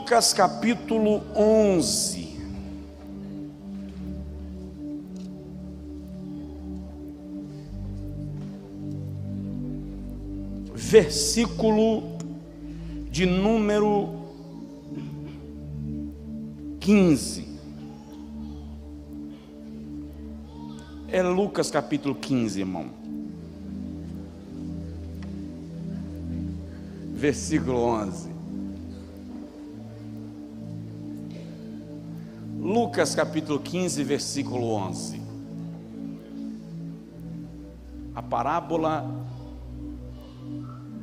Lucas capítulo 11. Versículo de número 15. É Lucas capítulo 15, irmão. Versículo 11. Lucas capítulo 15, versículo 11. A parábola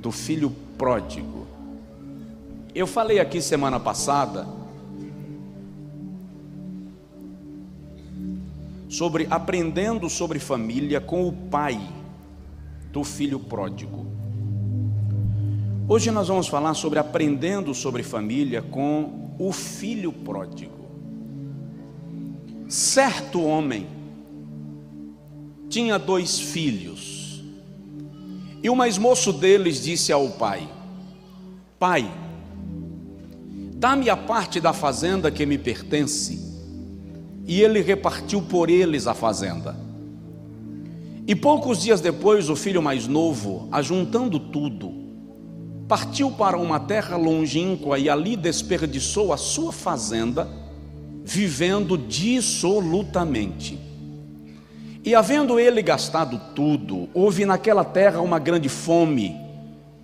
do filho pródigo. Eu falei aqui semana passada sobre aprendendo sobre família com o pai do filho pródigo. Hoje nós vamos falar sobre aprendendo sobre família com o filho pródigo. Certo homem tinha 2 filhos, e o mais moço deles disse ao pai: Pai, dá-me a parte da fazenda que me pertence. E ele repartiu por eles a fazenda. E poucos dias depois, o filho mais novo, ajuntando tudo, partiu para uma terra longínqua e ali desperdiçou a sua fazenda, vivendo dissolutamente. E havendo ele gastado tudo, houve naquela terra uma grande fome,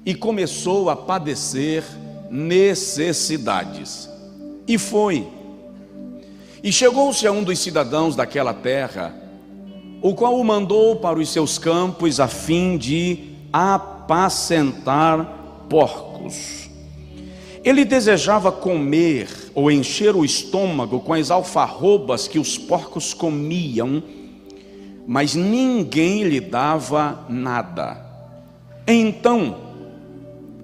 e começou a padecer necessidades. E foi. E chegou-se a um dos cidadãos daquela terra, o qual o mandou para os seus campos a fim de apacentar porcos. Ele desejava comer ou encher o estômago com as alfarrobas que os porcos comiam, mas ninguém lhe dava nada. Então,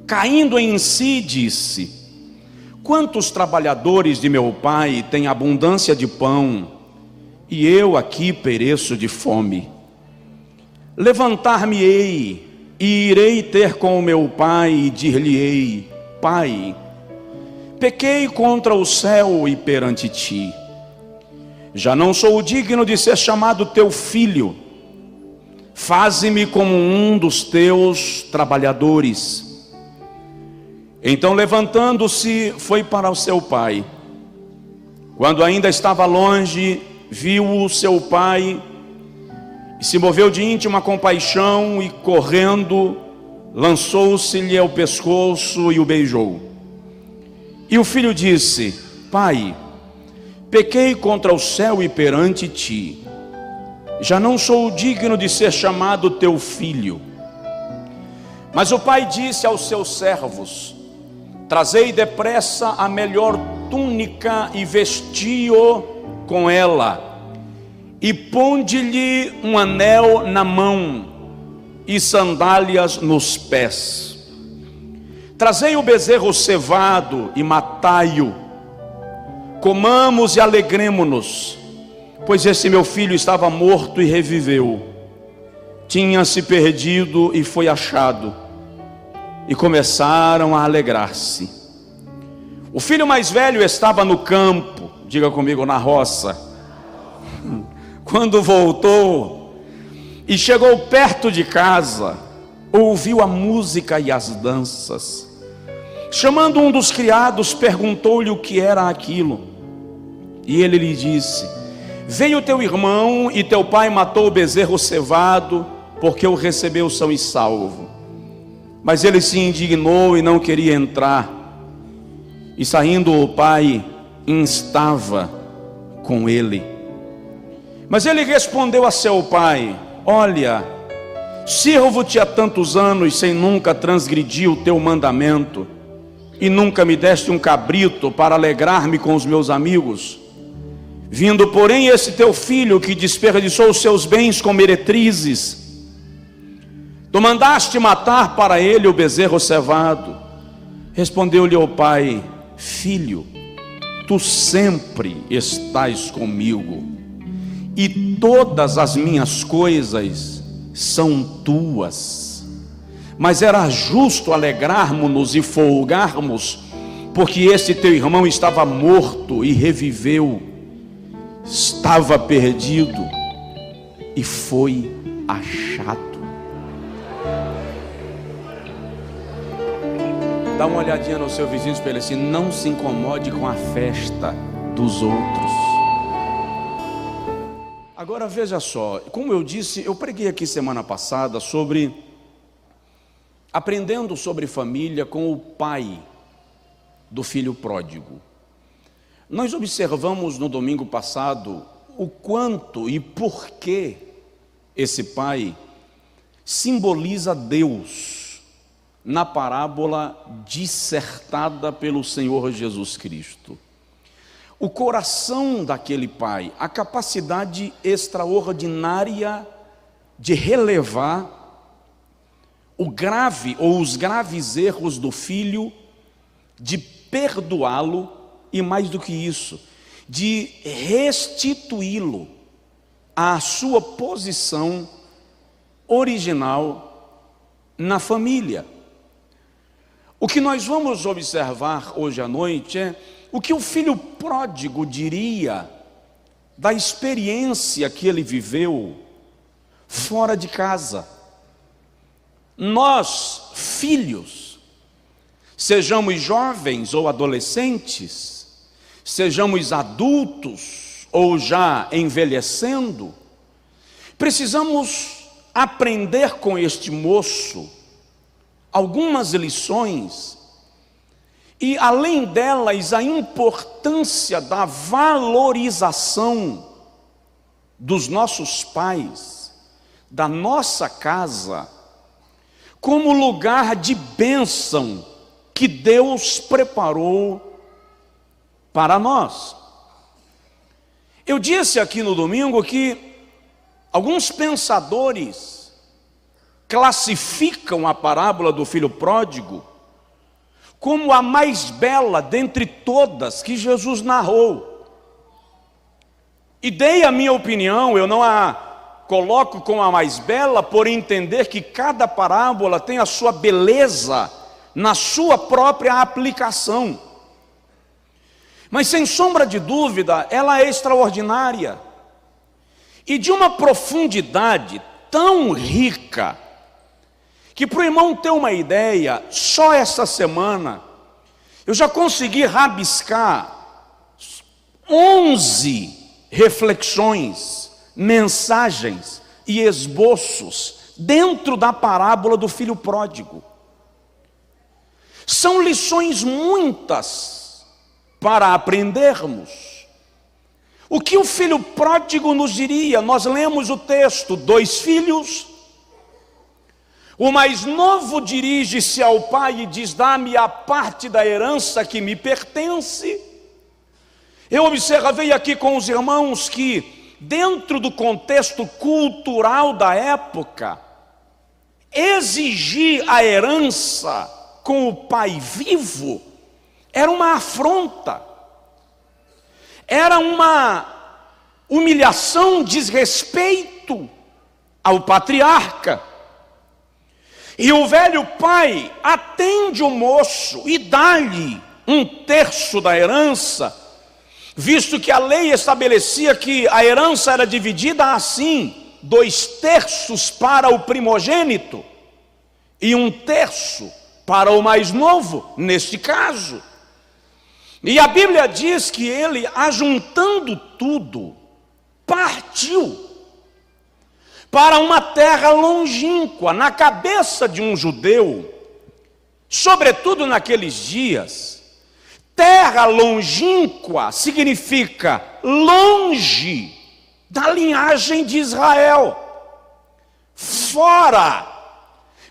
caindo em si, disse: Quantos trabalhadores de meu pai têm abundância de pão, e eu aqui pereço de fome. Levantar-me-ei, e irei ter com o meu pai, e dir-lhe-ei: Pai, pequei contra o céu e perante ti. Já não sou digno de ser chamado teu filho. Faze-me como um dos teus trabalhadores. Então, levantando-se, foi para o seu pai. Quando ainda estava longe, viu o seu pai e se moveu de íntima compaixão, e correndo, lançou-se-lhe ao pescoço e o beijou. E o filho disse: Pai, pequei contra o céu e perante ti. Já não sou digno de ser chamado teu filho. Mas o pai disse aos seus servos: Trazei depressa a melhor túnica e vesti-o com ela, e ponde-lhe um anel na mão e sandálias nos pés. Trazei o bezerro cevado e matai-o. Comamos e alegremo-nos, pois esse meu filho estava morto e reviveu. Tinha se perdido e foi achado. E começaram a alegrar-se. O filho mais velho estava no campo, diga comigo, na roça. Quando voltou e chegou perto de casa, ouviu a música e as danças. Chamando um dos criados, perguntou-lhe o que era aquilo. E ele lhe disse: Veio teu irmão e teu pai matou o bezerro cevado, porque o recebeu são e salvo. Mas ele se indignou e não queria entrar. E saindo o pai, instava com ele. Mas ele respondeu a seu pai: Olha, sirvo-te há tantos anos sem nunca transgredir o teu mandamento, e nunca me deste um cabrito para alegrar-me com os meus amigos. Vindo, porém, esse teu filho que desperdiçou os seus bens com meretrizes, tu mandaste matar para ele o bezerro cevado. Respondeu-lhe o pai: Filho, tu sempre estás comigo, e todas as minhas coisas são tuas. Mas era justo alegrarmos-nos e folgarmos, porque esse teu irmão estava morto e reviveu, estava perdido e foi achado. Dá uma olhadinha no seu vizinho e espelha assim: não se incomode com a festa dos outros. Agora veja só, como eu disse, eu preguei aqui semana passada sobre aprendendo sobre família com o pai do filho pródigo. Nós observamos no domingo passado o quanto e por que esse pai simboliza Deus na parábola dissertada pelo Senhor Jesus Cristo. O coração daquele pai, a capacidade extraordinária de relevar o grave ou os graves erros do filho, de perdoá-lo e, mais do que isso, de restituí-lo à sua posição original na família. O que nós vamos observar hoje à noite é o que o filho pródigo diria da experiência que ele viveu fora de casa. Nós, filhos, sejamos jovens ou adolescentes, sejamos adultos ou já envelhecendo, precisamos aprender com este moço algumas lições e, além delas, a importância da valorização dos nossos pais, da nossa casa, como lugar de bênção que Deus preparou para nós. Eu disse aqui no domingo que alguns pensadores classificam a parábola do filho pródigo como a mais bela dentre todas que Jesus narrou. E dei a minha opinião, eu não a coloco como a mais bela, por entender que cada parábola tem a sua beleza na sua própria aplicação. Mas sem sombra de dúvida, ela é extraordinária e de uma profundidade tão rica, que para o irmão ter uma ideia, só essa semana eu já consegui rabiscar 11 reflexões, mensagens e esboços dentro da parábola do filho pródigo. São lições muitas para aprendermos. O que o filho pródigo nos diria? Nós lemos o texto: 2 filhos, o mais novo dirige-se ao pai e diz: dá-me a parte da herança que me pertence. Eu observei aqui com os irmãos que, dentro do contexto cultural da época, exigir a herança com o pai vivo era uma afronta, era uma humilhação, desrespeito ao patriarca. E o velho pai atende o moço e dá-lhe 1/3 da herança, visto que a lei estabelecia que a herança era dividida assim: 2/3 para o primogênito e 1/3 para o mais novo, neste caso. E a Bíblia diz que ele, ajuntando tudo, partiu para uma terra longínqua. Na cabeça de um judeu, sobretudo naqueles dias, terra longínqua significa longe da linhagem de Israel, fora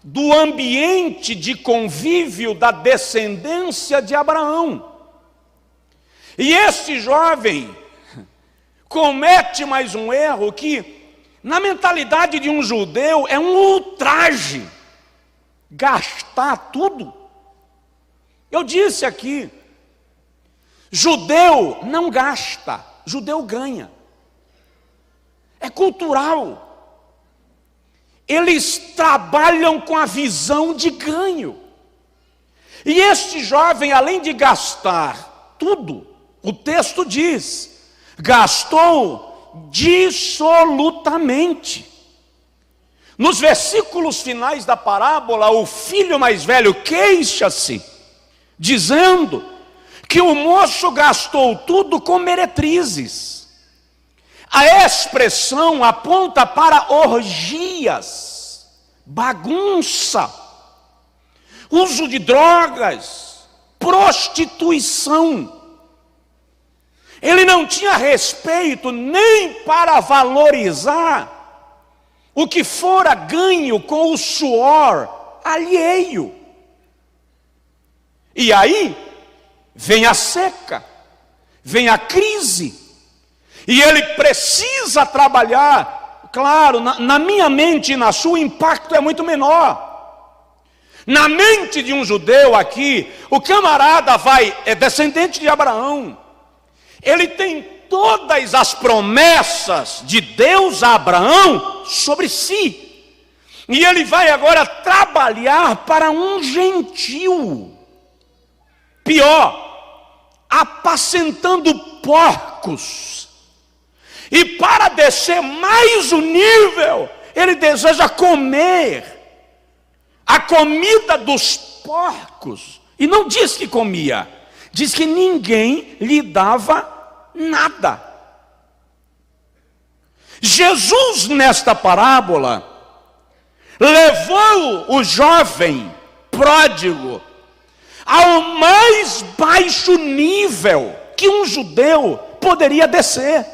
do ambiente de convívio da descendência de Abraão. E este jovem comete mais um erro que, na mentalidade de um judeu, é um ultraje gastar tudo. Eu disse aqui, judeu não gasta, judeu ganha. É cultural. Eles trabalham com a visão de ganho. E este jovem, além de gastar tudo, o texto diz, gastou dissolutamente. Nos versículos finais da parábola, o filho mais velho queixa-se, dizendo que o moço gastou tudo com meretrizes. A expressão aponta para orgias, bagunça, uso de drogas, prostituição. Ele não tinha respeito nem para valorizar o que fora ganho com o suor alheio. E aí vem a seca, vem a crise, e ele precisa trabalhar. Claro, na minha mente e na sua, o impacto é muito menor. Na mente de um judeu aqui, o camarada é descendente de Abraão. Ele tem todas as promessas de Deus a Abraão sobre si. E ele vai agora trabalhar para um gentio. Pior, apacentando porcos. E para descer mais o nível, ele deseja comer a comida dos porcos. E não diz que comia, diz que ninguém lhe dava nada. Jesus, nesta parábola, levou o jovem pródigo ao mais baixo nível que um judeu poderia descer.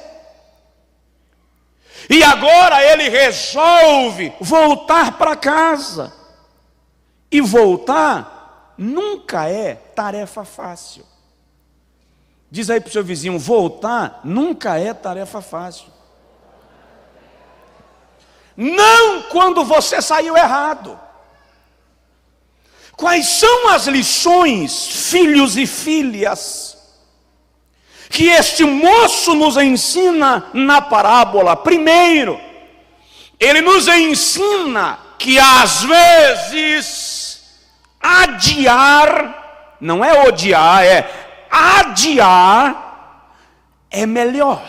E agora ele resolve voltar para casa. E voltar nunca é tarefa fácil. Diz aí para o seu vizinho, voltar nunca é tarefa fácil. Não quando você saiu errado. Quais são as lições, filhos e filhas, que este moço nos ensina na parábola? Primeiro, ele nos ensina que às vezes adiar, não é odiar, é adiar é melhor.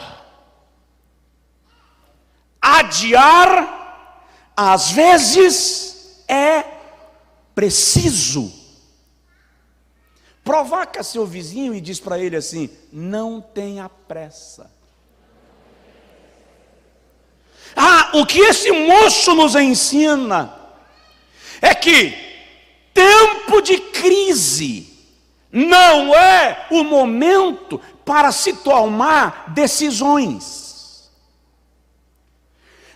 Adiar, às vezes, é preciso. Provoca seu vizinho e diz para ele assim: não tenha pressa. O que esse moço nos ensina é que tempo de crise não é o momento para se tomar decisões.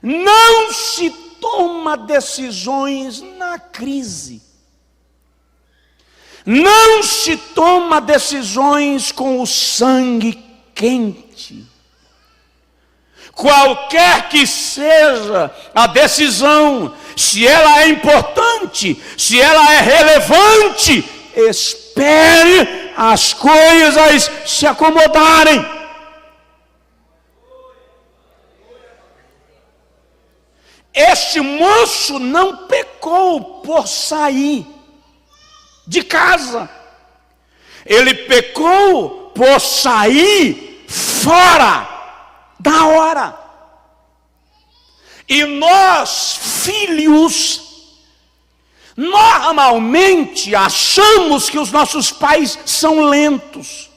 Não se toma decisões na crise. Não se toma decisões com o sangue quente. Qualquer que seja a decisão, se ela é importante, se ela é relevante, espere as coisas se acomodarem. Este moço não pecou por sair de casa. Ele pecou por sair fora da hora. E nós, filhos, normalmente achamos que os nossos pais são lentos,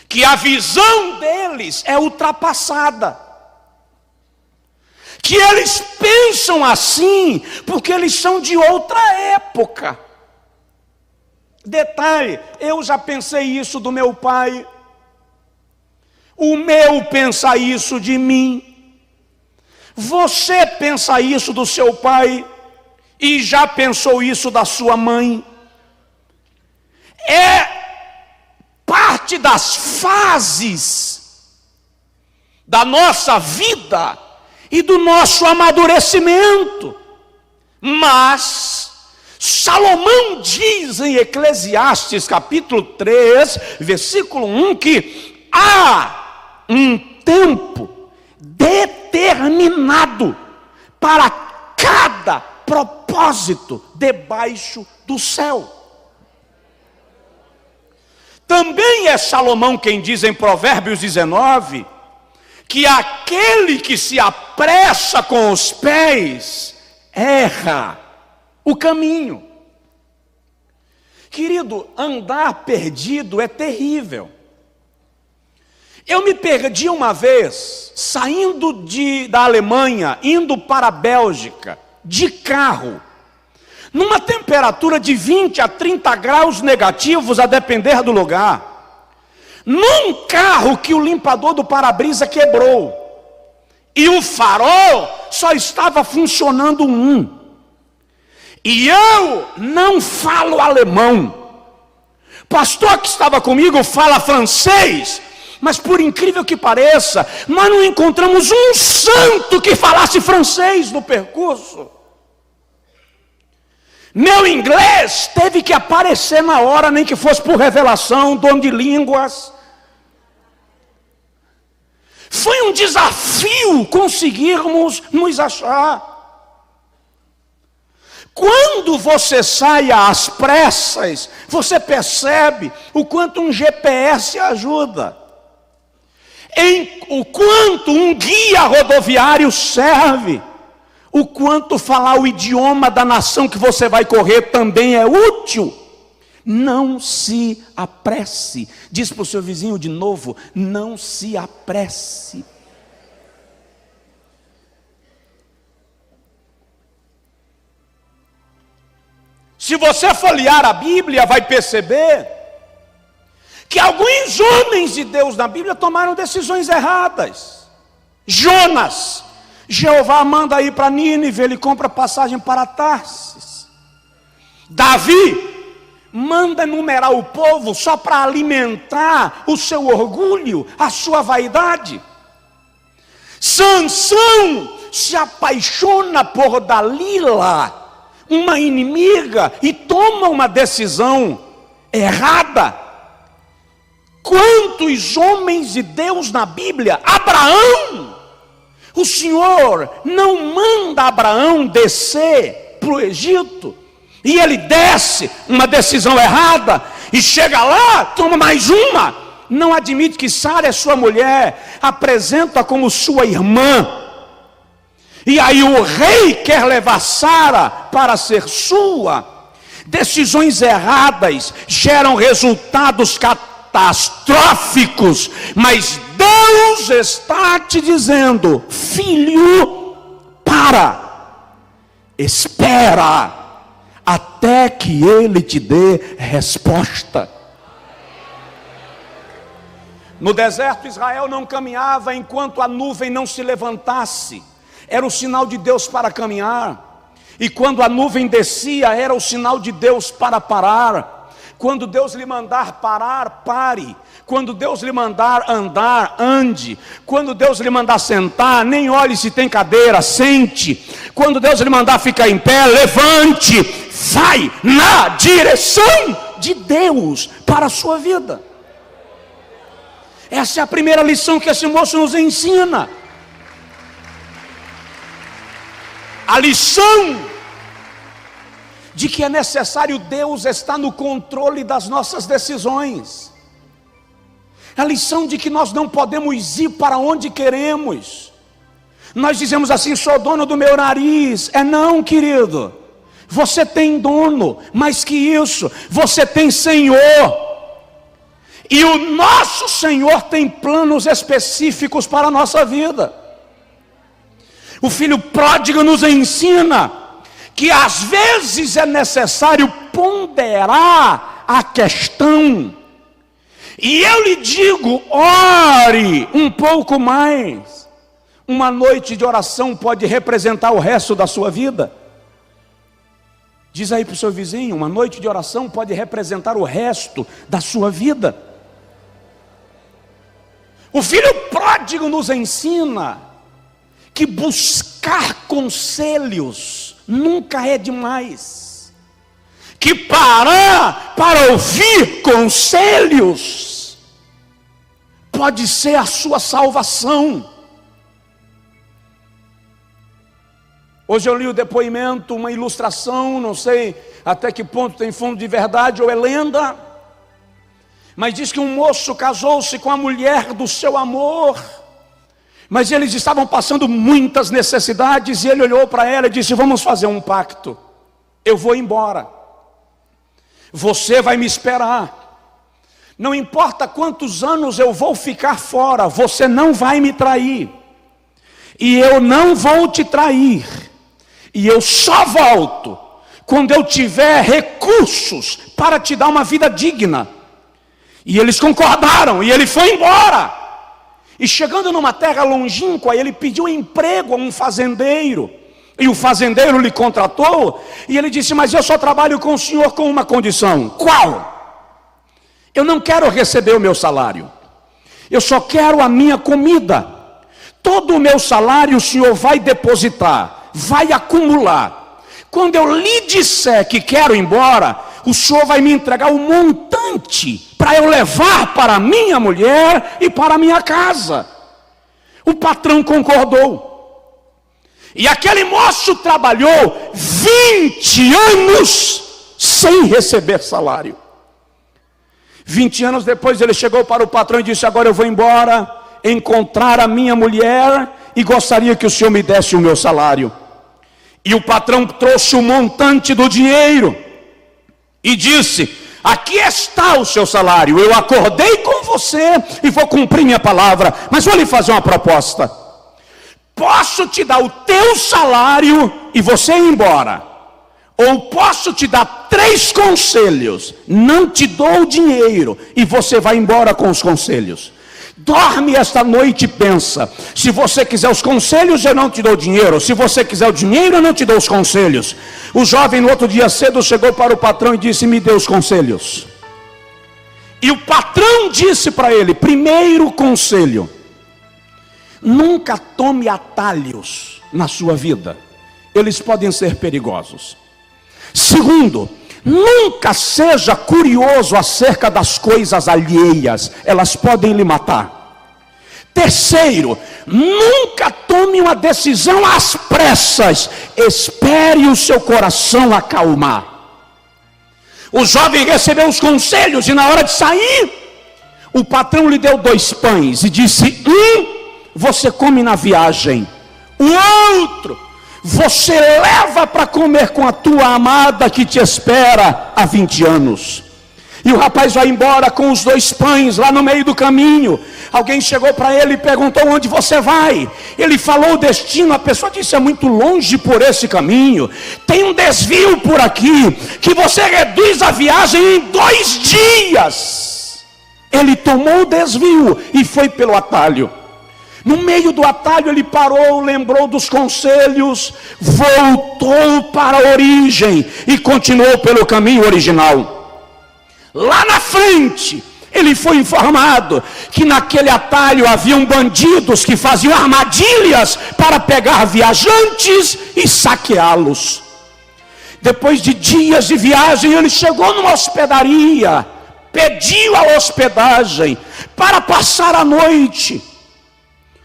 que a visão deles é ultrapassada, que eles pensam assim porque eles são de outra época. Detalhe, eu já pensei isso do meu pai, o meu pensa isso de mim, você pensa isso do seu pai e já pensou isso da sua mãe. É parte das fases da nossa vida e do nosso amadurecimento. Mas Salomão diz em Eclesiastes capítulo 3, versículo 1, que há um tempo determinado para cada propósito debaixo do céu. Também é Salomão quem diz em Provérbios 19, que aquele que se apressa com os pés, erra o caminho. Querido, andar perdido é terrível. Eu me perdi uma vez, saindo da Alemanha, indo para a Bélgica, de carro, numa temperatura de 20 a 30 graus negativos, a depender do lugar, num carro que o limpador do para-brisa quebrou, e o farol só estava funcionando um, e eu não falo alemão. Pastor que estava comigo fala francês, mas por incrível que pareça, nós não encontramos um santo que falasse francês no percurso. Meu inglês teve que aparecer na hora, nem que fosse por revelação, dom de línguas. Foi um desafio conseguirmos nos achar. Quando você sai às pressas, você percebe o quanto um GPS ajuda, o quanto um guia rodoviário serve, o quanto falar o idioma da nação que você vai correr também é útil. Não se apresse. Diz para o seu vizinho de novo: não se apresse. Se você folhear a Bíblia, vai perceber que alguns homens de Deus na Bíblia tomaram decisões erradas. Jonas, Jeová manda ir para Nínive, ele compra passagem para Tarsis. Davi manda enumerar o povo só para alimentar o seu orgulho, a sua vaidade. Sansão se apaixona por Dalila, uma inimiga, e toma uma decisão errada. Quantos homens de Deus na Bíblia? Abraão, o Senhor não manda Abraão descer para o Egito, e ele desce, uma decisão errada, e chega lá, toma mais uma, não admite que Sara é sua mulher, apresenta como sua irmã, e aí o rei quer levar Sara para ser sua. Decisões erradas geram resultados catastróficos, mas Deus está te dizendo: filho, espera, até que Ele te dê resposta. No deserto, Israel não caminhava enquanto a nuvem não se levantasse. Era o sinal de Deus para caminhar. E quando a nuvem descia, era o sinal de Deus para parar. Quando Deus lhe mandar parar, pare. Quando Deus lhe mandar andar, ande. Quando Deus lhe mandar sentar, nem olhe se tem cadeira, sente. Quando Deus lhe mandar ficar em pé, levante. Vai na direção de Deus para a sua vida. Essa é a primeira lição que esse moço nos ensina. A lição de que é necessário Deus estar no controle das nossas decisões. A lição de que nós não podemos ir para onde queremos. Nós dizemos assim: sou dono do meu nariz. Não, querido. Você tem dono, mais que isso, você tem Senhor. E o nosso Senhor tem planos específicos para a nossa vida. O filho pródigo nos ensina que às vezes é necessário ponderar a questão. E eu lhe digo, ore um pouco mais. Uma noite de oração pode representar o resto da sua vida. Diz aí para o seu vizinho: uma noite de oração pode representar o resto da sua vida. O filho pródigo nos ensina que buscar conselhos nunca é demais, que parar para ouvir conselhos pode ser a sua salvação. Hoje eu li o depoimento, uma ilustração, não sei até que ponto tem fundo de verdade ou é lenda, mas diz que um moço casou-se com a mulher do seu amor, mas eles estavam passando muitas necessidades, e ele olhou para ela e disse: vamos fazer um pacto, eu vou embora, você vai me esperar, não importa quantos anos eu vou ficar fora, você não vai me trair, e eu não vou te trair, e eu só volto quando eu tiver recursos para te dar uma vida digna. E eles concordaram, e ele foi embora. E chegando numa terra longínqua, ele pediu emprego a um fazendeiro, e o fazendeiro lhe contratou, e ele disse: mas eu só trabalho com o senhor com uma condição. Qual? Eu não quero receber o meu salário, eu só quero a minha comida. Todo o meu salário o senhor vai depositar, vai acumular. Quando eu lhe disser que quero ir embora, o senhor vai me entregar um montante para eu levar para a minha mulher e para a minha casa. O patrão concordou. E aquele moço trabalhou 20 anos sem receber salário. 20 anos depois ele chegou para o patrão e disse: agora eu vou embora, encontrar a minha mulher, e gostaria que o senhor me desse o meu salário. E o patrão trouxe o montante do dinheiro e disse: aqui está o seu salário, eu acordei com você e vou cumprir minha palavra, mas vou lhe fazer uma proposta. Posso te dar o teu salário e você ir embora, ou posso te dar 3 conselhos, não te dou o dinheiro e você vai embora com os conselhos. Dorme esta noite e pensa: se você quiser os conselhos, eu não te dou dinheiro, se você quiser o dinheiro, eu não te dou os conselhos. O jovem no outro dia cedo chegou para o patrão e disse: me dê os conselhos. E o patrão disse para ele: primeiro conselho, nunca tome atalhos na sua vida, eles podem ser perigosos. Segundo, nunca seja curioso acerca das coisas alheias, elas podem lhe matar. Terceiro, nunca tome uma decisão às pressas, espere o seu coração acalmar. O jovem recebeu os conselhos e na hora de sair, o patrão lhe deu 2 pães e disse: você come na viagem, o outro você leva para comer com a tua amada que te espera há 20 anos. E o rapaz vai embora com os 2 pães. Lá no meio do caminho, alguém chegou para ele e perguntou: onde você vai? Ele falou o destino. A pessoa disse: é muito longe por esse caminho, tem um desvio por aqui, que você reduz a viagem em 2 dias. Ele tomou o desvio e foi pelo atalho. No meio do atalho ele parou, lembrou dos conselhos, voltou para a origem e continuou pelo caminho original. Lá na frente, ele foi informado que naquele atalho haviam bandidos que faziam armadilhas para pegar viajantes e saqueá-los. Depois de dias de viagem, ele chegou numa hospedaria, pediu a hospedagem para passar a noite.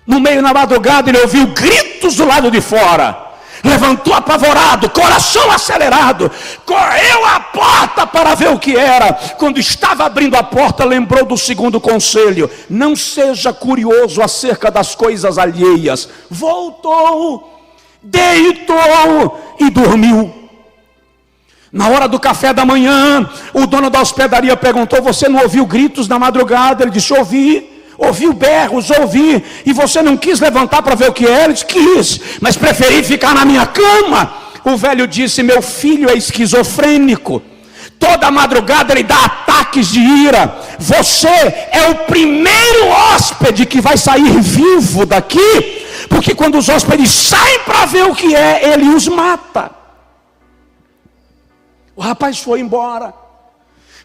No meio da madrugada ele ouviu gritos do lado de fora, levantou apavorado, coração acelerado, correu à porta para ver o que era. Quando estava abrindo a porta, lembrou do segundo conselho: não seja curioso acerca das coisas alheias. Voltou, deitou e dormiu. Na hora do café da manhã, o dono da hospedaria perguntou: você não ouviu gritos na madrugada? Ele disse: ouvi berros, ouvi, e você não quis levantar para ver o que era? Ele disse: quis, mas preferi ficar na minha cama. O velho disse: meu filho é esquizofrênico, toda madrugada ele dá ataques de ira. Você é o primeiro hóspede que vai sair vivo daqui, porque quando os hóspedes saem para ver o que é, ele os mata. O rapaz foi embora.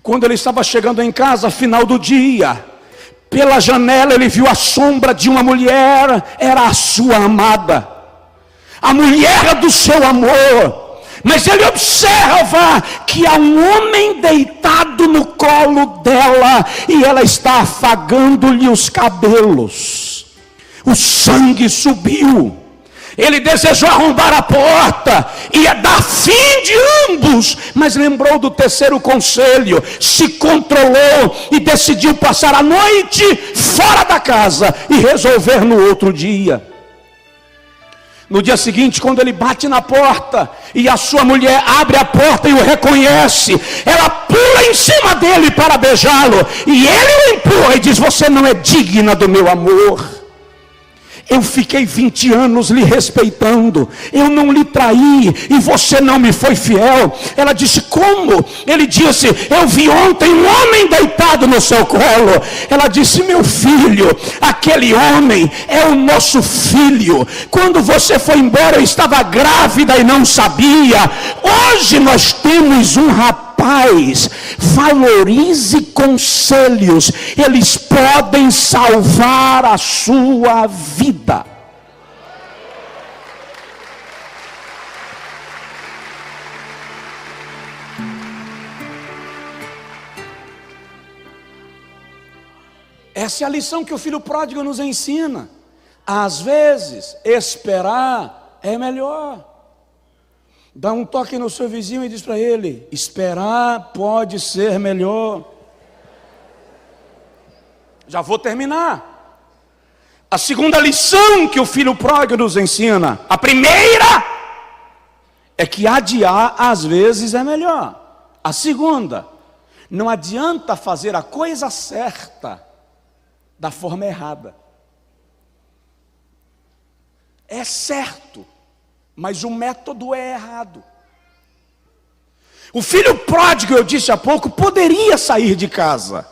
Quando ele estava chegando em casa, final do dia, pela janela ele viu a sombra de uma mulher. Era a sua amada, a mulher do seu amor. Mas ele observa que há um homem deitado no colo dela e ela está afagando-lhe os cabelos. O sangue subiu Ele desejou arrombar a porta, ia dar fim de ambos, mas lembrou do terceiro conselho, se controlou e decidiu passar a noite fora da casa e resolver no outro dia. No dia seguinte, quando ele bate na porta e a sua mulher abre a porta e o reconhece, ela pula em cima dele para beijá-lo, e ele o empurra e diz: você não é digna do meu amor. Eu fiquei 20 anos lhe respeitando, eu não lhe traí e você não me foi fiel. Ela disse: como? Ele disse: eu vi ontem um homem deitado no seu colo. Ela disse: meu filho, aquele homem é o nosso filho. Quando você foi embora eu estava grávida e não sabia. Hoje nós temos um rapaz. Valorize conselhos, eles podem salvar a sua vida. Essa é a lição que o filho pródigo nos ensina. Às vezes, esperar é melhor. Dá um toque no seu vizinho e diz para ele: esperar pode ser melhor. Já vou terminar. A segunda lição que o filho pródigo nos ensina. A primeira é que adiar às vezes é melhor. A segunda, não adianta fazer a coisa certa da forma errada. É certo, mas o método é errado. O filho pródigo, eu disse há pouco, poderia sair de casa,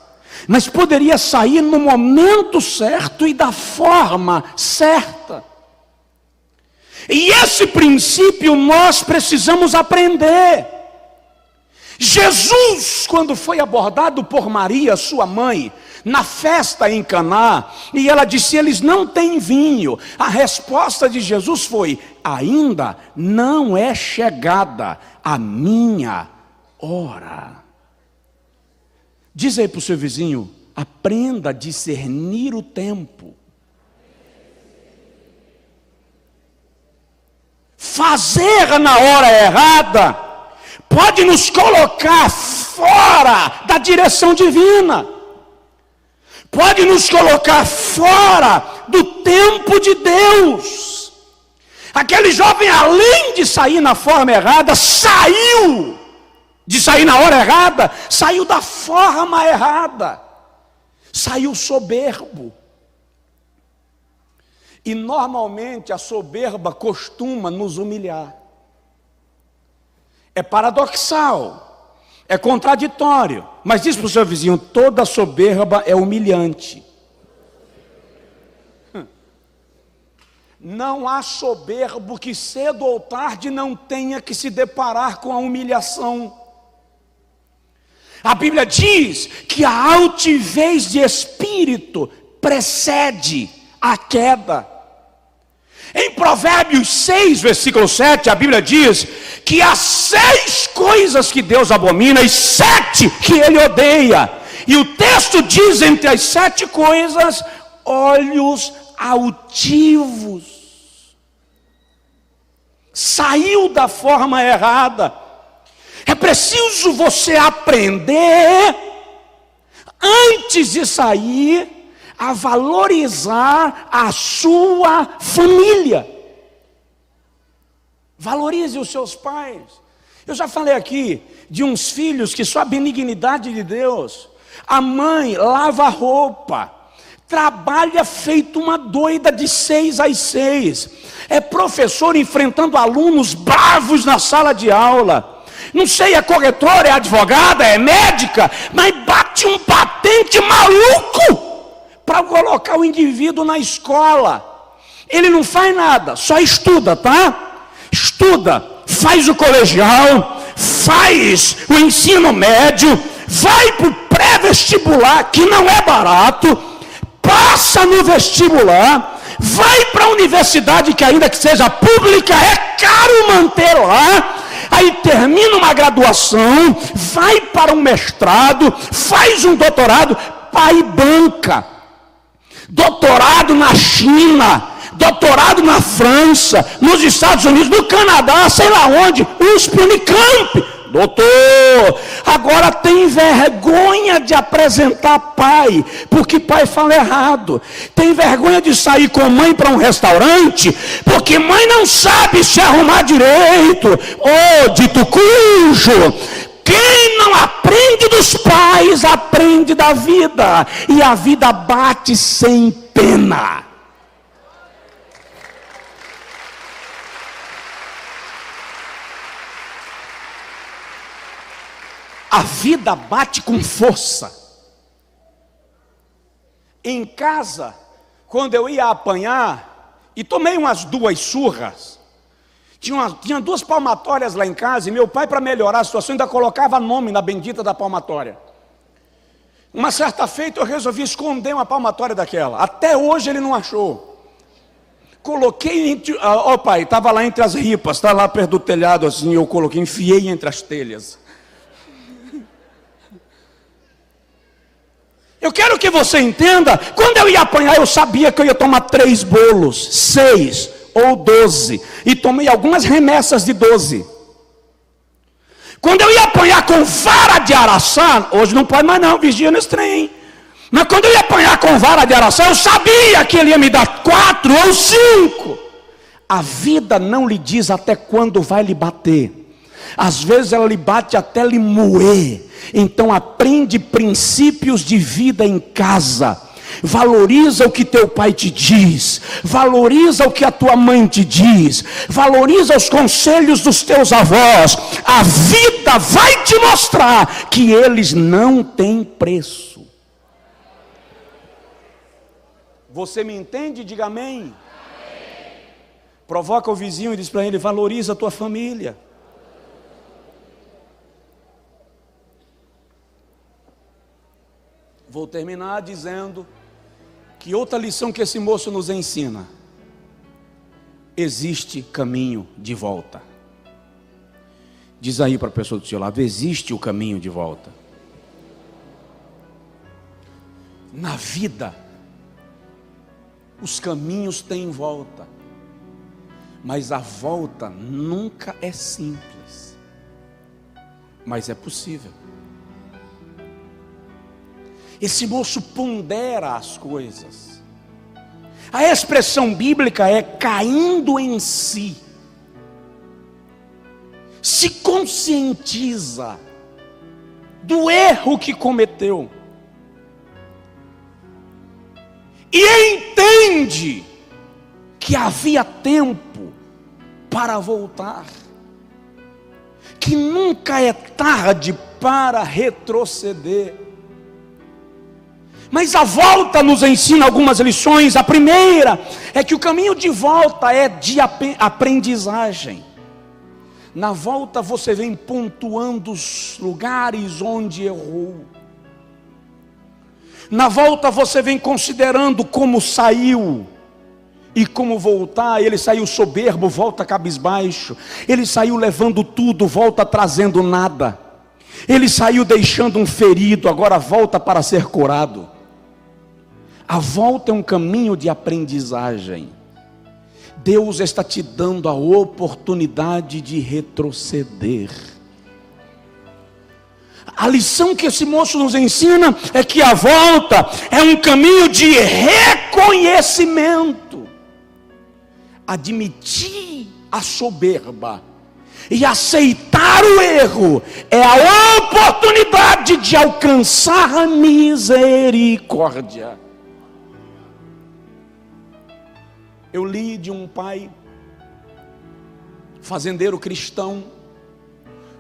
mas poderia sair no momento certo e da forma certa. E esse princípio nós precisamos aprender. Jesus, quando foi abordado por Maria, sua mãe, na festa em Caná, e ela disse: eles não têm vinho. A resposta de Jesus foi: ainda não é chegada a minha hora. Diz aí para o seu vizinho: aprenda a discernir o tempo. Fazer na hora errada pode nos colocar fora da direção divina. Pode nos colocar fora do tempo de Deus. Aquele jovem, além de sair na forma errada, saiu de sair na hora errada, saiu da forma errada, saiu soberbo. E normalmente a soberba costuma nos humilhar. É paradoxal. É contraditório, mas diz para o seu vizinho: toda soberba é humilhante. Não há soberbo que cedo ou tarde não tenha que se deparar com a humilhação. A Bíblia diz que a altivez de espírito precede a queda. Em Provérbios 6, versículo 7, a Bíblia diz que há 6 coisas que Deus abomina e 7 que Ele odeia. E o texto diz, entre as 7 coisas, olhos altivos. Saiu da forma errada. É preciso você aprender, antes de sair, a valorizar a sua família. Valorize os seus pais. Eu já falei aqui de uns filhos que só a benignidade de Deus. A mãe lava a roupa, trabalha feito uma doida de 6 às 6. É professor enfrentando alunos bravos na sala de aula. Não sei, é corretora, é advogada, é médica, mas bate um patente maluco para colocar o indivíduo na escola. Ele não faz nada, só estuda, tá? Estuda, faz o colegial, faz o ensino médio, vai para o pré-vestibular, que não é barato, passa no vestibular, vai para a universidade, que ainda que seja pública, é caro manter lá, aí termina uma graduação, vai para um mestrado, faz um doutorado, pai banca. Doutorado na China, doutorado na França, nos Estados Unidos, no Canadá, sei lá onde, USP, Unicamp. Doutor, agora tem vergonha de apresentar pai, porque pai fala errado. Tem vergonha de sair com mãe para um restaurante, porque mãe não sabe se arrumar direito. Ô, dito cujo, quem não aprende dos pais, aprende da vida. E a vida bate sem pena. A vida bate com força. Em casa, quando eu ia apanhar, e tomei umas 2 surras, tinha 2 palmatórias lá em casa, e meu pai, para melhorar a situação, ainda colocava nome na bendita da palmatória. Uma certa feita eu resolvi esconder uma palmatória daquela. Até hoje ele não achou. Coloquei entre... pai, estava lá entre as ripas, está lá perto do telhado assim, eu coloquei, enfiei entre as telhas. Eu quero que você entenda, quando eu ia apanhar, eu sabia que eu ia tomar 3 bolos, 6 ou 12, e tomei algumas remessas de 12. Quando eu ia apanhar com vara de araçá, hoje não pode mais não, vigia nesse trem. Mas quando eu ia apanhar com vara de araçá, eu sabia que ele ia me dar 4 ou 5. A vida não lhe diz até quando vai lhe bater. Às vezes ela lhe bate até lhe moer. Então aprende princípios de vida em casa. Valoriza o que teu pai te diz. Valoriza o que a tua mãe te diz. Valoriza os conselhos dos teus avós. A vida vai te mostrar que eles não têm preço. Você me entende? Diga amém. Provoca o vizinho e diz para ele: valoriza a tua família. Vou terminar dizendo que outra lição que esse moço nos ensina: existe caminho de volta. Diz aí para a pessoa do seu lado: existe o caminho de volta. Na vida, os caminhos têm volta, mas a volta nunca é simples, mas é possível. Esse moço pondera as coisas. A expressão bíblica é caindo em si. Se conscientiza do erro que cometeu. E entende que havia tempo para voltar. Que nunca é tarde para retroceder. Mas a volta nos ensina algumas lições. A primeira é que o caminho de volta é de aprendizagem. Na volta você vem pontuando os lugares onde errou. Na volta você vem considerando como saiu e como voltar. Ele saiu soberbo, volta cabisbaixo. Ele saiu levando tudo, volta trazendo nada. Ele saiu deixando um ferido, agora volta para ser curado. A volta é um caminho de aprendizagem. Deus está te dando a oportunidade de retroceder. A lição que esse moço nos ensina é que a volta é um caminho de reconhecimento. Admitir a soberba e aceitar o erro é a oportunidade de alcançar a misericórdia. Eu li de um pai fazendeiro cristão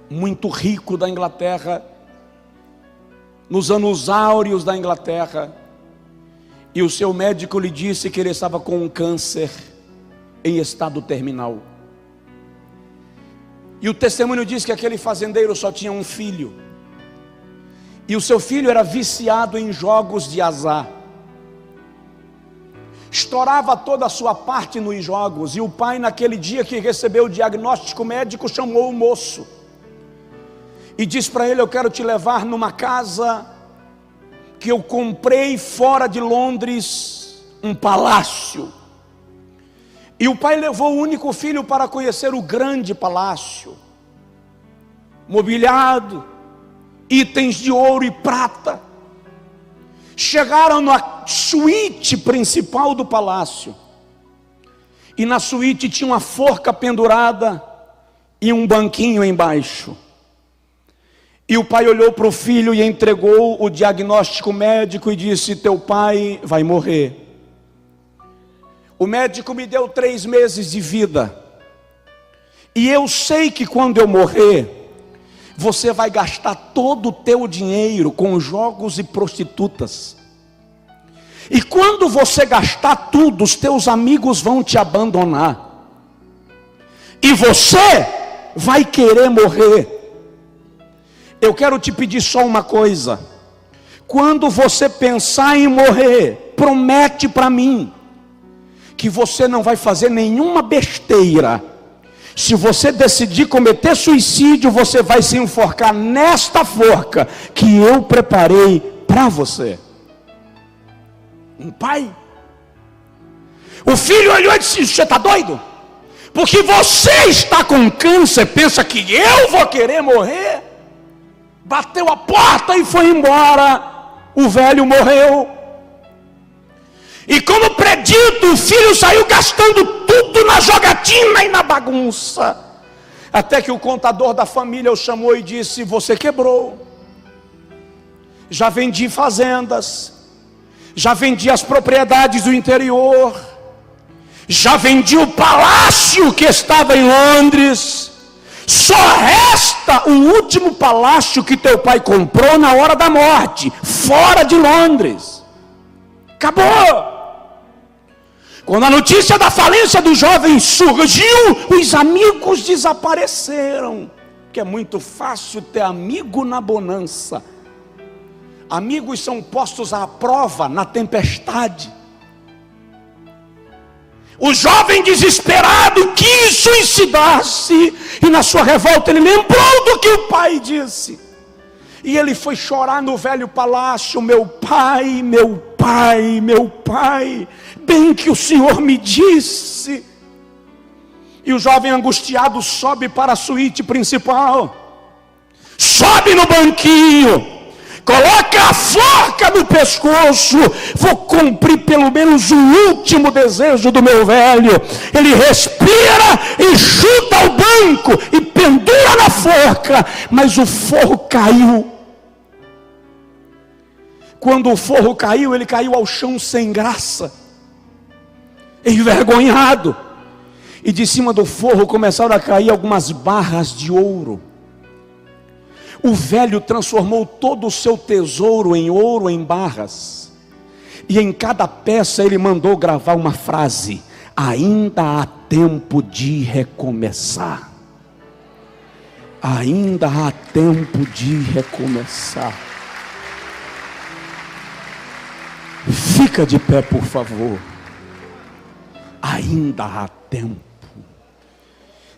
muito rico da Inglaterra, nos anos áureos da Inglaterra, e o seu médico lhe disse que ele estava com um câncer em estado terminal. E o testemunho diz que aquele fazendeiro só tinha um filho, e o seu filho era viciado em jogos de azar. Estourava toda a sua parte nos jogos. E o pai, naquele dia que recebeu o diagnóstico médico, chamou o moço e disse para ele: eu quero te levar numa casa que eu comprei fora de Londres, um palácio. E o pai levou o único filho para conhecer o grande palácio, mobiliado, itens de ouro e prata. Chegaram na suíte principal do palácio, e na suíte tinha uma forca pendurada e um banquinho embaixo. E o pai olhou para o filho e entregou o diagnóstico médico e disse: teu pai vai morrer. O médico me deu 3 meses de vida, e eu sei que quando eu morrer, você vai gastar todo o teu dinheiro com jogos e prostitutas. E quando você gastar tudo, os teus amigos vão te abandonar. E você vai querer morrer. Eu quero te pedir só uma coisa. Quando você pensar em morrer, promete para mim que você não vai fazer nenhuma besteira. Se você decidir cometer suicídio, você vai se enforcar nesta forca que eu preparei para você. Um pai. O filho olhou e disse: você está doido? Porque você está com câncer, pensa que eu vou querer morrer? Bateu a porta e foi embora. O velho morreu. E como predito, o filho saiu gastando tudo na jogatina e na bagunça. Até que o contador da família o chamou e disse: você quebrou. Já vendi fazendas, já vendi as propriedades do interior, já vendi o palácio que estava em Londres. Só resta o último palácio que teu pai comprou na hora da morte, fora de Londres. Acabou. Quando a notícia da falência do jovem surgiu, os amigos desapareceram. Porque é muito fácil ter amigo na bonança. Amigos são postos à prova na tempestade. O jovem desesperado quis suicidar-se, e na sua revolta ele lembrou do que o pai disse. E ele foi chorar no velho palácio: meu pai, meu pai, meu pai, bem que o Senhor me disse. E o jovem angustiado sobe para a suíte principal, sobe no banquinho, coloca a forca no pescoço. Vou cumprir pelo menos o último desejo do meu velho. Ele respira e chuta o banco e pendura na forca, mas o forro caiu. Quando o forro caiu, ele caiu ao chão sem graça, envergonhado. E de cima do forro começaram a cair algumas barras de ouro. O velho transformou todo o seu tesouro em ouro em barras. E em cada peça ele mandou gravar uma frase: ainda há tempo de recomeçar. Ainda há tempo de recomeçar. Fica de pé, por favor. Ainda há tempo.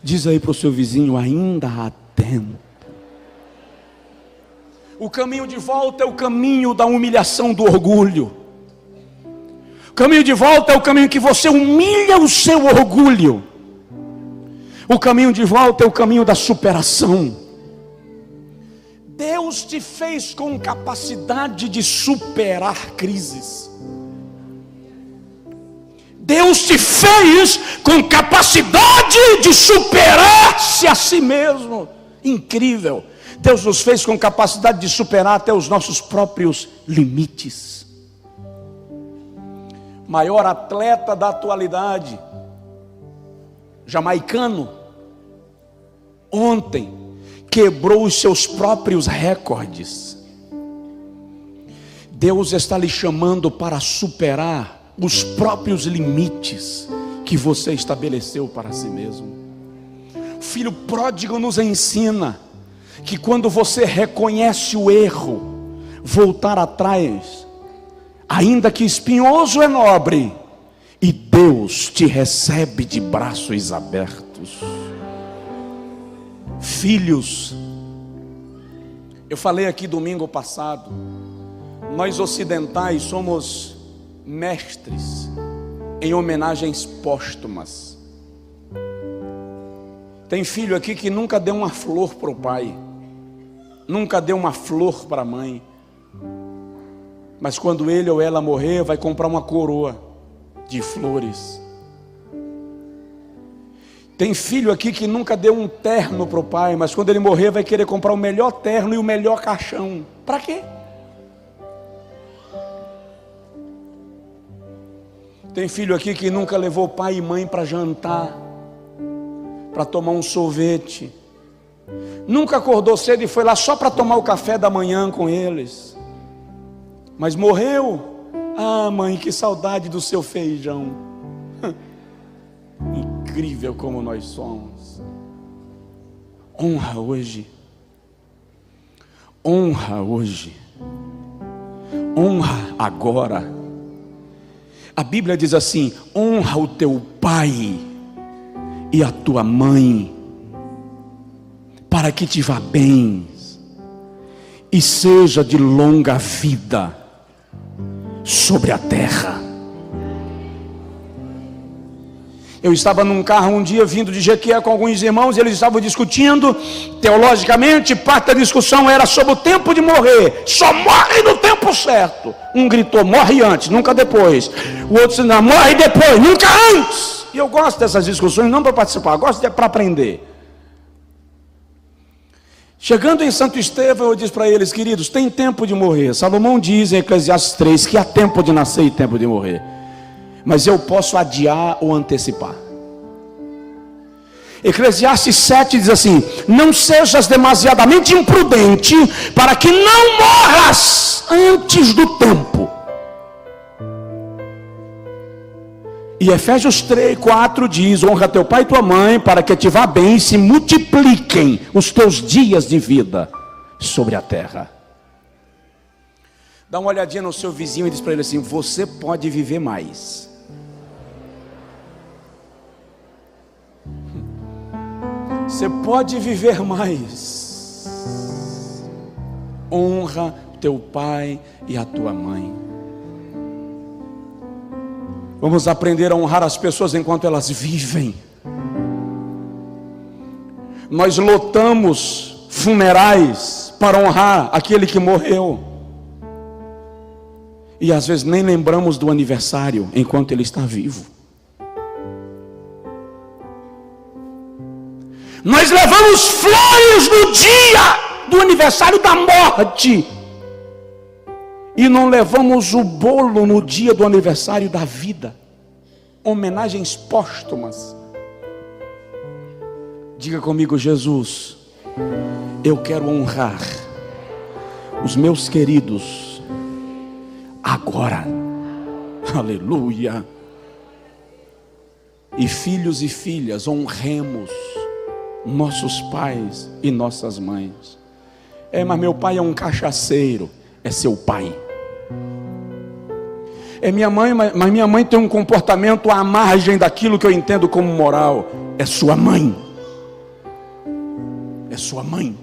Diz aí para o seu vizinho: ainda há tempo. O caminho de volta é o caminho da humilhação do orgulho. O caminho de volta é o caminho que você humilha o seu orgulho. O caminho de volta é o caminho da superação. Deus te fez com capacidade de superar crises. Deus te fez com capacidade de superar-se a si mesmo. Incrível. Deus nos fez com capacidade de superar até os nossos próprios limites. Maior atleta da atualidade, jamaicano, ontem quebrou os seus próprios recordes. Deus está lhe chamando para superar os próprios limites que você estabeleceu para si mesmo. O filho pródigo nos ensina que quando você reconhece o erro, voltar atrás, ainda que espinhoso, é nobre, e Deus te recebe de braços abertos. Filhos, eu falei aqui domingo passado, nós ocidentais somos mestres em homenagens póstumas. Tem filho aqui que nunca deu uma flor para o pai, nunca deu uma flor para a mãe, mas quando ele ou ela morrer, vai comprar uma coroa de flores. Tem filho aqui que nunca deu um terno para o pai, mas quando ele morrer, vai querer comprar o melhor terno e o melhor caixão. Para quê? Tem filho aqui que nunca levou pai e mãe para jantar, para tomar um sorvete, nunca acordou cedo e foi lá só para tomar o café da manhã com eles, mas morreu. Ah, mãe, que saudade do seu feijão. Incrível como nós somos. Honra hoje, honra hoje, honra agora. A Bíblia diz assim: honra o teu pai e a tua mãe, para que te vá bem e seja de longa vida sobre a terra. Eu estava num carro um dia vindo de Jequié com alguns irmãos, e eles estavam discutindo teologicamente. Parte da discussão era sobre o tempo de morrer. Só morre no tempo certo. Um gritou: morre antes, nunca depois. O outro disse: não, morre depois, nunca antes. E eu gosto dessas discussões, não para participar, eu gosto para aprender. Chegando em Santo Estevão, eu disse para eles: queridos, tem tempo de morrer. Salomão diz em Eclesiastes 3 que há tempo de nascer e tempo de morrer, mas eu posso adiar ou antecipar. Eclesiastes 7 diz assim: não sejas demasiadamente imprudente, para que não morras antes do tempo. E Efésios 3:4 diz: honra teu pai e tua mãe, para que te vá bem e se multipliquem os teus dias de vida sobre a terra. Dá uma olhadinha no seu vizinho e diz para ele assim: você pode viver mais. Você pode viver mais. Honra teu pai e a tua mãe. Vamos aprender a honrar as pessoas enquanto elas vivem. Nós lotamos funerais para honrar aquele que morreu, e às vezes nem lembramos do aniversário enquanto ele está vivo. Nós levamos flores no dia do aniversário da morte, e não levamos o bolo no dia do aniversário da vida. Homenagens póstumas. Diga comigo: Jesus, eu quero honrar os meus queridos agora. Aleluia. E filhos e filhas, honremos nossos pais e nossas mães. Mas meu pai é um cachaceiro. É seu pai. É minha mãe, mas minha mãe tem um comportamento à margem daquilo que eu entendo como moral. É sua mãe. É sua mãe.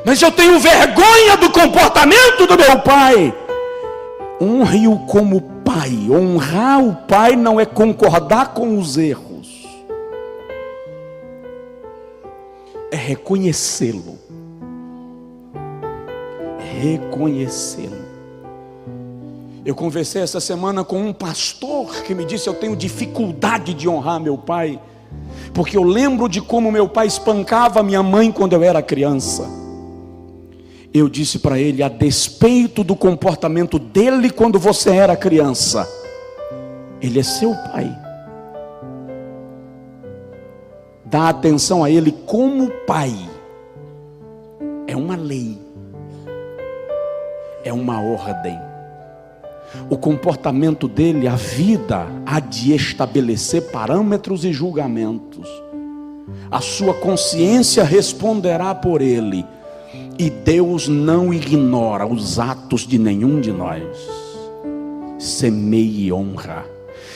Mas eu tenho vergonha do comportamento do meu pai. Honre-o como pai. Honrar o pai não é concordar com os erros, é reconhecê-lo. Reconhecê-lo. Eu conversei essa semana com um pastor que me disse: eu tenho dificuldade de honrar meu pai, porque eu lembro de como meu pai espancava minha mãe quando eu era criança. Eu disse para ele: a despeito do comportamento dele quando você era criança, ele é seu pai. Dá atenção a ele como pai. É uma lei, é uma ordem. O comportamento dele, a vida há de estabelecer parâmetros e julgamentos. A sua consciência responderá por ele. E Deus não ignora os atos de nenhum de nós. Semeie honra.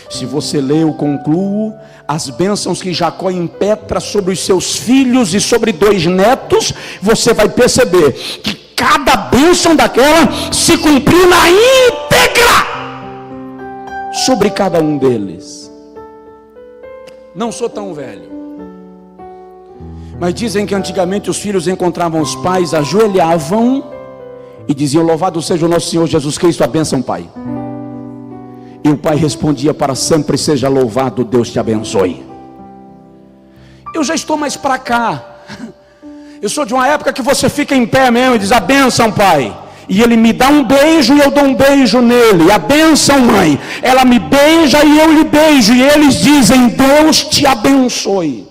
Se você ler, eu concluo: as bênçãos que Jacó impetra sobre os seus filhos e sobre 2 netos, você vai perceber que cada bênção daquela se cumpriu na íntegra sobre cada um deles. Não sou tão velho. Mas dizem que antigamente os filhos encontravam os pais, ajoelhavam e diziam: louvado seja o nosso Senhor Jesus Cristo, a bênção, Pai. E o pai respondia: para sempre seja louvado, Deus te abençoe. Eu já estou mais para cá. Eu sou de uma época que você fica em pé mesmo e diz: a bênção, Pai. E ele me dá um beijo e eu dou um beijo nele. A bênção, mãe. Ela me beija e eu lhe beijo. E eles dizem: Deus te abençoe.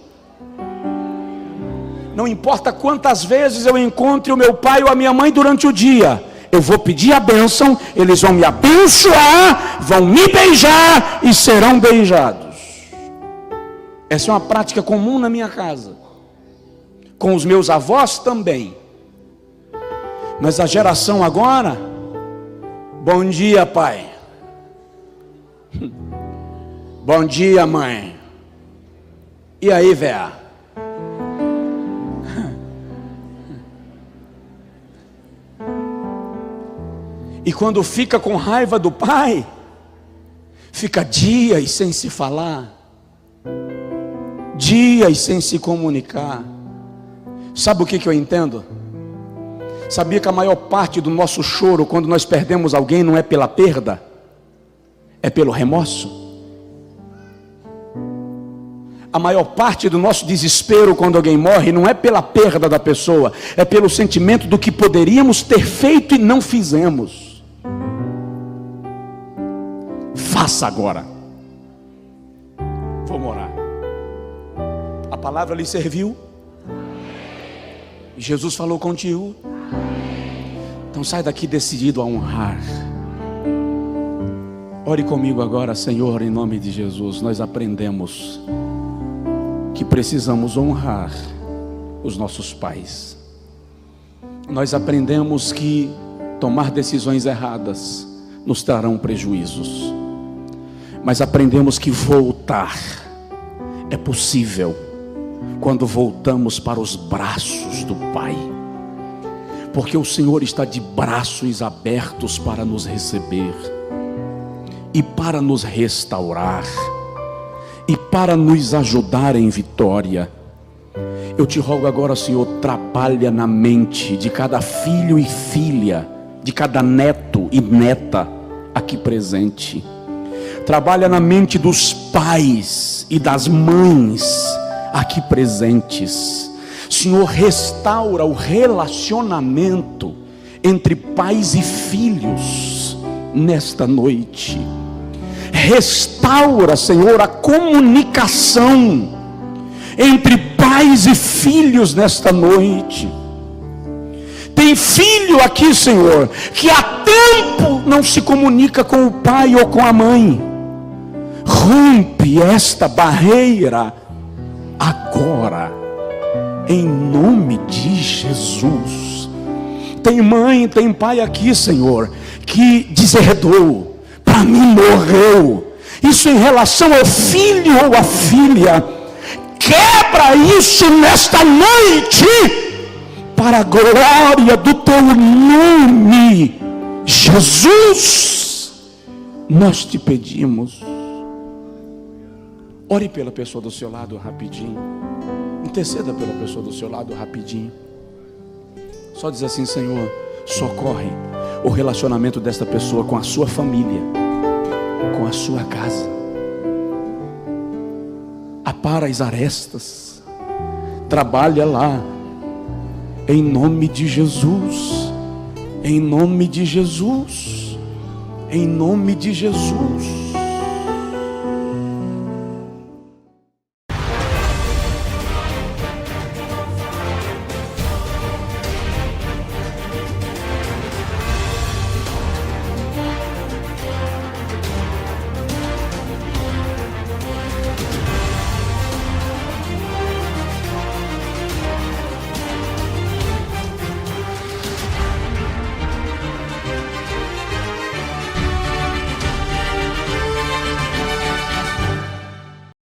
Não importa quantas vezes eu encontre o meu pai ou a minha mãe durante o dia, eu vou pedir a bênção, eles vão me abençoar, vão me beijar e serão beijados. Essa é uma prática comum na minha casa. Com os meus avós também. Mas a geração agora: bom dia, pai. Bom dia, mãe. E aí, véia? E quando fica com raiva do pai, fica dias sem se falar, dias sem se comunicar. Sabe o que eu entendo? Sabia que a maior parte do nosso choro quando nós perdemos alguém não é pela perda, é pelo remorso. A maior parte do nosso desespero quando alguém morre não é pela perda da pessoa, é pelo sentimento do que poderíamos ter feito e não fizemos. Faça agora. Vou morar. A palavra lhe serviu? Jesus falou contigo? Então sai daqui decidido a honrar. Ore comigo agora. Senhor, em nome de Jesus, nós aprendemos que precisamos honrar os nossos pais. Nós aprendemos que tomar decisões erradas nos trarão prejuízos. Mas aprendemos que voltar é possível quando voltamos para os braços do Pai. Porque o Senhor está de braços abertos para nos receber e para nos restaurar e para nos ajudar em vitória. Eu te rogo agora, Senhor, trabalha na mente de cada filho e filha, de cada neto e neta aqui presente. Trabalha na mente dos pais e das mães aqui presentes. Senhor, restaura o relacionamento entre pais e filhos nesta noite. Restaura, Senhor, a comunicação entre pais e filhos nesta noite. Tem filho aqui, Senhor, que há tempo não se comunica com o pai ou com a mãe. Rompe esta barreira agora, em nome de Jesus. Tem mãe, tem pai aqui, Senhor, que deserdou, para mim morreu. Isso em relação ao filho ou à filha. Quebra isso nesta noite, para a glória do teu nome, Jesus. Nós te pedimos. Ore pela pessoa do seu lado rapidinho. Interceda pela pessoa do seu lado rapidinho. Só diz assim: Senhor, socorre o relacionamento desta pessoa com a sua família, com a sua casa. Apara as arestas. Trabalha lá. Em nome de Jesus. Em nome de Jesus. Em nome de Jesus.